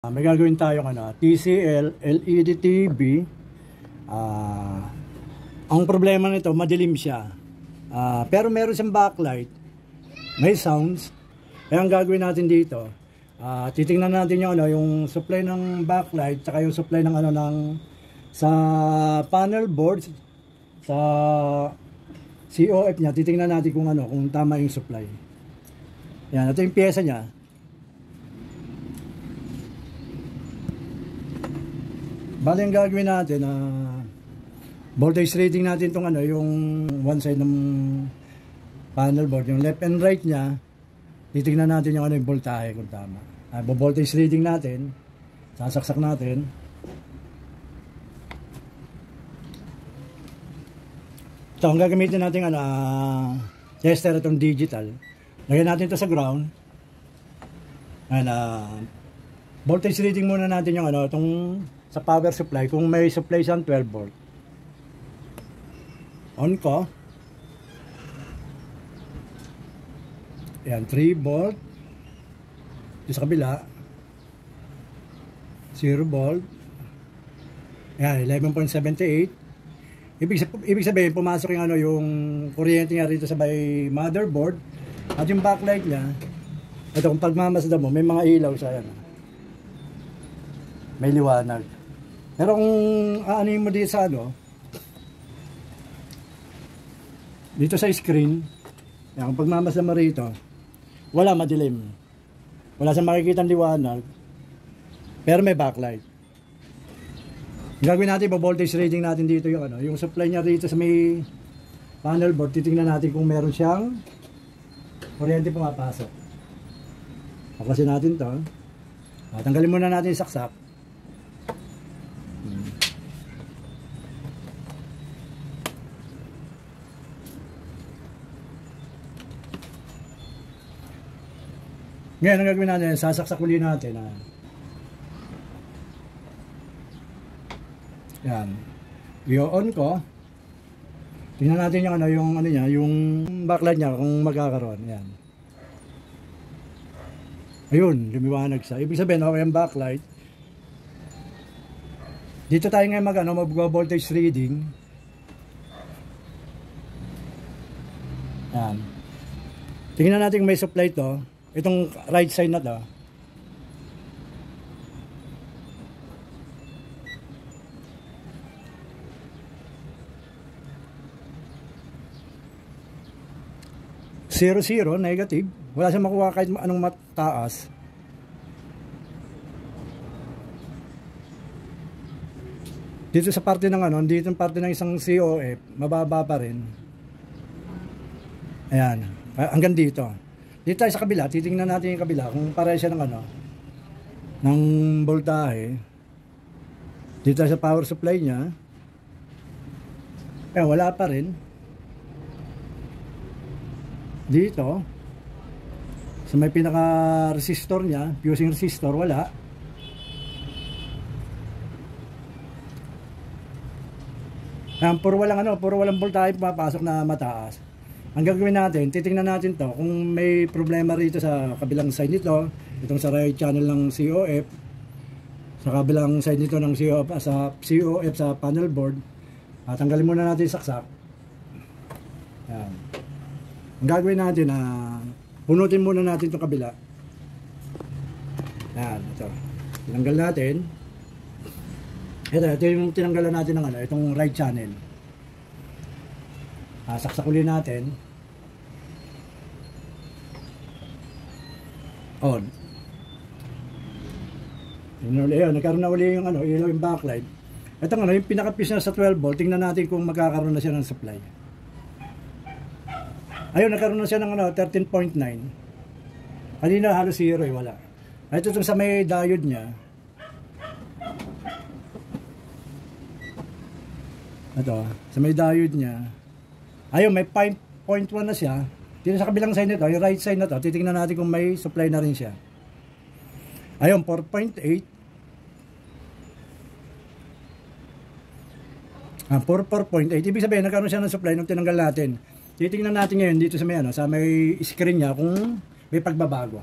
May gagawin tayong TCL LED TV. Ang problema nito, madilim siya. Pero meron siyang backlight, may sounds. Kaya ang gagawin natin dito, titingnan natin yung supply ng backlight tsaka yung supply ng sa panel board, sa COF niya. Titingnan natin kung tama yung supply. Yan, ito yung pyesa niya. Bali ang gagawin natin, voltage reading natin itong yung one side ng panel board, yung left and right niya. Titignan natin yung yung voltahe kung tama. Voltage reading natin, sasaksak natin. Ito ang gagamitin natin tester, itong digital. Lagyan natin ito sa ground. Voltage reading muna natin yung itong sa power supply, kung may supply siyang 12 volt. On ko. Ayan, 3 volt. Ito sa kabila. 0 volt. Ayan, 11.78. Ibig sabihin, pumasok yung kuryente nga rito sa may motherboard. At yung backlight niya, ito kung pagmamasda mo, may mga ilaw sa may liwanag. Pero kung aanin mo dito sa dito sa screen, kung pagmamasda mo rito, wala, madilim. Wala sa makikita ng liwanag. Pero may backlight. Gagawin natin, voltage reading natin dito yung supply niya rito sa may panel board. Titingnan natin kung meron siyang kuryente pumapasok. Paklasin natin to. Tanggalin muna natin yung saksak. Ngayon, ang gagawin natin, sasaksak uli natin. Yan. I-on ko. Tingnan natin yung backlight niya kung magkakaroon. Yan. Ayun, lumiwanag siya. Ibig sabihin, okay ang backlight. Dito tayo ngayon mag-voltage reading. Yan. Tingnan natin may supply to. Itong right side na to. Zero, negative. Wala siyang makuha kahit anong mataas. Dito sa parte ng dito yung parte ng isang COF, mababa pa rin. Ayan, hanggang dito. Dito tayo sa kabila, titingnan natin yung kabila kung pareho siya ng ng voltahe. Dito tayo sa power supply niya. Wala pa rin. Dito sa may pinaka resistor niya, fusing resistor, wala. Puro walang voltahe pumapasok na mataas. Ang gagawin natin, titingnan natin to kung may problema rito sa kabilang side nito, itong sa right channel ng COF, sa kabilang side nito ng COF, sa panel board. Tanggalin muna natin yung saksak. Yan. Ang gagawin natin, punutin muna natin itong kabila. Yan, ito. Tinanggal natin. Ito yung tinanggalan natin ng itong right channel. Saksak uli natin. On. Nagkaroon na uli yung ilaw, yung backlight. Ito yung pinaka-fuse na sa 12 volt. Tingnan natin kung magkakaroon na siya ng supply. Ayun, nagkaroon na siya ng 13.9. Kanina halos 0, wala. Ito sa may diode niya. Ito, sa may diode niya. Ayun, may 5.1 na siya. Dito sa kabilang side nito, yung right side na to, titingnan natin kung may supply na rin siya. Ayun, 4.8. 4.8. Ibig sabihin, nagkaroon siya ng supply nung tinanggal natin. Titingnan natin ngayon dito sa may screen niya kung may pagbabago.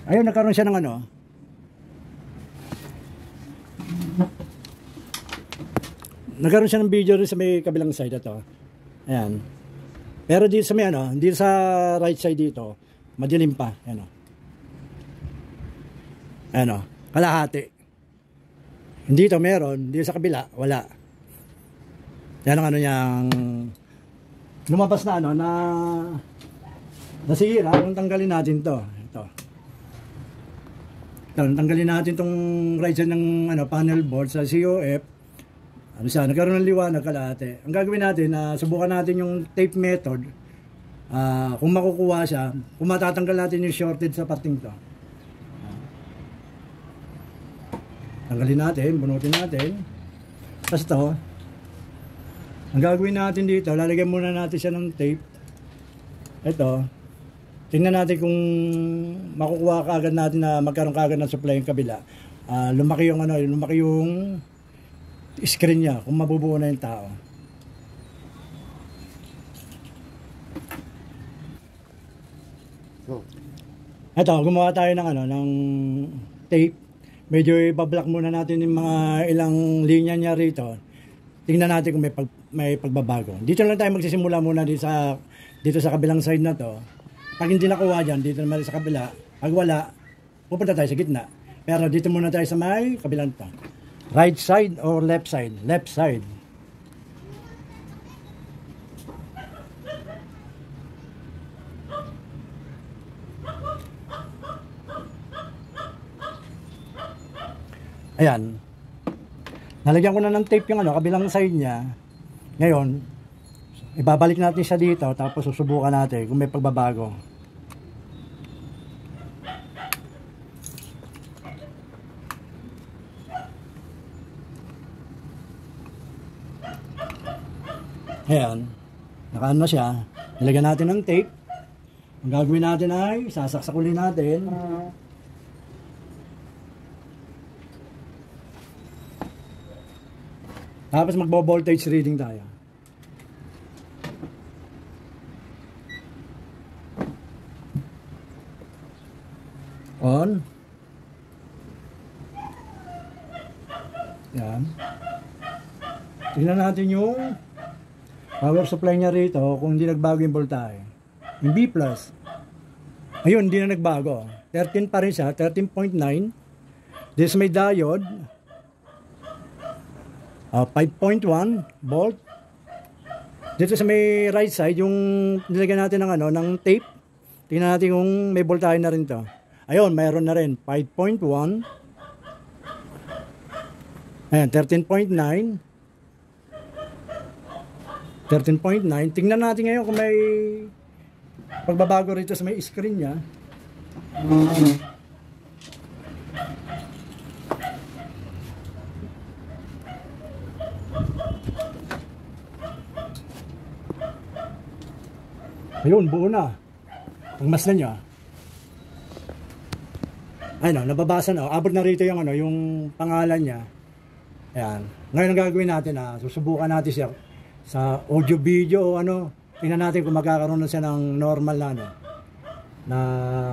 Ayun, nagkaroon siya ng ano. Nagkaroon siya ng video rin sa may kabilang side ito. Ayan. Pero dito sa may ano, dito sa right side dito, madilim pa. Ayan o. Ayan o, kalahati. Dito meron, dito sa kabila, wala. Yan ang ano niyang lumabas na ano, na nasira. Kung tanggalin natin to. Ito. Tanggalin natin tong right side ng ano, panel board sa COF. Ano siya, nagkaroon ng liwanag kalahati. Ang gagawin natin, subukan natin yung tape method. Kung makukuha siya, kung matatanggal natin yung shorted sa parting to. Tanggalin natin, bunutin natin. Tapos ito, ang gagawin natin dito, lalagyan muna natin siya ng tape. Ito, tingnan natin kung makukuha kaagad natin na magkaroon kaagad ng supply yung kabila. Lumaki yung ano, lumaki yung screen niya, kung mabubuo na yung tao. Ito, gumawa tayo ng ano, ng tape. Medyo ibablock muna natin yung mga ilang linya niya rito. Tingnan natin kung may pagbabago. Dito lang tayo magsisimula muna dito sa kabilang side na to. Pag hindi nakuha dyan, dito naman sa kabila. Pag wala, pupunta tayo sa gitna. Pero dito muna tayo sa may kabilang to. Right side or left side? Left side. Ayan. Nalagyan ko na ng tape yung ano, kabilang side niya. Ngayon, ibabalik natin siya dito, tapos susubukan natin kung may pagbabago. Ayan. Nakaano na siya. Nilagyan natin ng tape. Ang gagawin natin ay sasaksakulin natin. Tapos magbo-voltage reading tayo. On. Yan. Tingnan natin yung power supply niya rito kung hindi nagbago yung voltahe. Yung B+. Ayun, hindi na nagbago. 13 pa rin siya, 13.9. This may diode. 5.1 volt. Dito sa may right side, yung nilagyan natin ng ano, ng tape. Tingnan natin kung may voltahe na rin to. Ayun, mayroon na rin 5.1. Ayan, 13.9. 13.9. Tingnan natin ngayon kung may pagbabago rito sa may screen niya. Ayun, buo na. Pagmasdan nyo. Ayun, nababasa na. Abot na rito yung, ano, yung pangalan niya. Ayan. Ngayon ang gagawin natin, susubukan natin siya sa audio video o ano. Tingnan natin kung magkakaroon na siya ng normal na, ano, na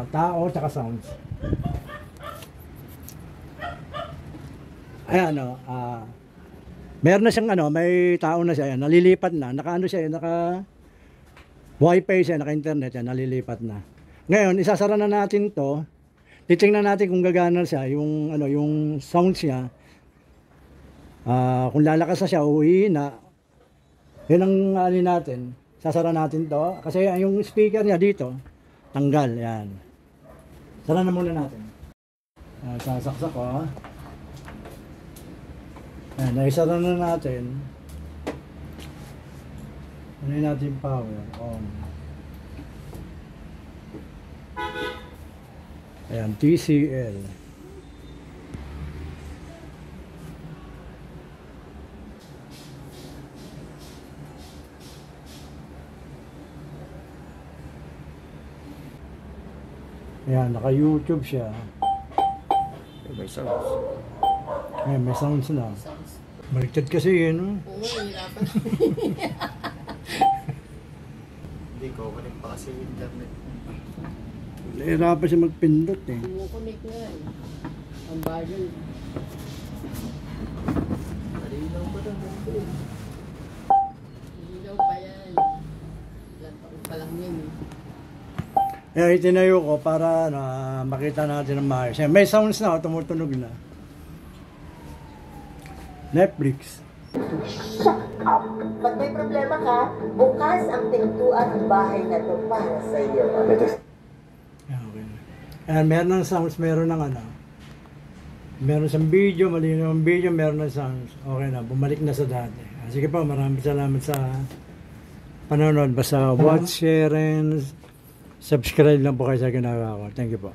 tao tsaka sounds. Ayan, meron na siyang ano, may tao na siya. Ayan, nalilipat na. Naka-ano siya, naka Wi-Fi siya, naka-internet yan, nalilipat na. Ngayon, isasara na natin to. Titingnan natin kung gagana siya, yung ano, yung sounds niya. Kung lalakas na siya, na. Yun ang alin natin. Sasara natin to. Kasi yung speaker niya dito, tanggal, yan. Sara na muna natin. Sasaksak ko. Ayan, naisara na natin. Ano yun natin power on. Ayan, TCL. Ayan, naka-YouTube siya. May sounds. Ayan, may sounds na. Baliktad kasi yun. Oo, hirapan. Hindi ko, kanin pa kasi yung internet. Nahirapan siya magpindot eh. Kumukunik nga eh. Ang bagal. Malinaw pa lang ito eh. Malinaw pa yan. Ilang taon pa lang yun eh. Kaya itinayo ko para ano, makita natin ang maayos. May sounds na, tumutunog na. Netflix. Pag may problema ka, bukas ang pintuan ng bahay na to para sa iyo. Okay. Ayan, meron ng sounds, meron ng ano. Meron siyang video, malinaw ang video, meron ng sounds. Okay na, bumalik na sa dati. Sige po, maraming salamat sa panonood. Basta watch, share, and subscribe lang po kayo sa ginagawa ko. Thank you po.